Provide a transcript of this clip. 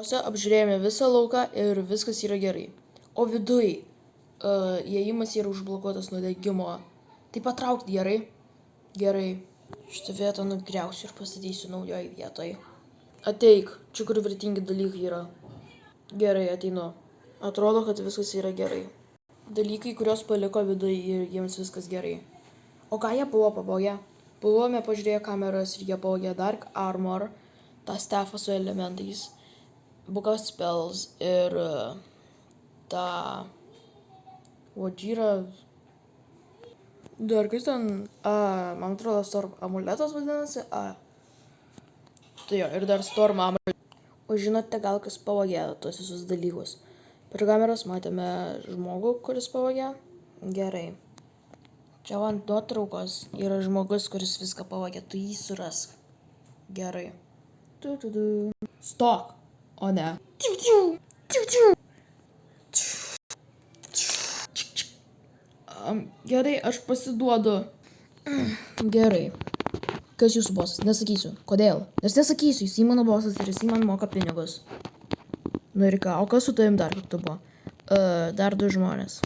Apžiūrėjome visą lauką ir viskas yra gerai. O viduj įėjimas yra užblokuotas nuo degimo. Tai patraukti gerai? Gerai. Šitą vietą nugriausiu ir pastatysiu naujoj vietoj. Ateik, čia kur vertingi dalykai yra. Gerai, ateinu. Atrodo, kad viskas yra gerai. Dalykai, kuriuos paliko viduj ir jiems viskas gerai. O ką jie buvo pavogę? Buvome pažiūrėję kameras ir jie pavogė Dark Armor, tą stafą su elementais, Book of Spells ir tą Wajirą. Dar kas ten, man atrodo, Storm amuletas vadinasi, Tai jo, ir dar Storm amuletas. O žinote gal kas pavogė tos visus dalykus? Per kameras matėme žmogų, kuris pavogė. Gerai. Čia ant nuotraukos yra žmogus, kuris viską pavogė, tu jį surask. Gerai. Stok, o ne. Gerai, aš pasiduodu. Gerai. Kas jūsų bosas? Nesakysiu. Kodėl? Nes nesakysiu, jis mano bosas ir jis man moka pinigus. Nu ir ką, o kas su tavim dar kartu buvo? Dar 2 žmonės.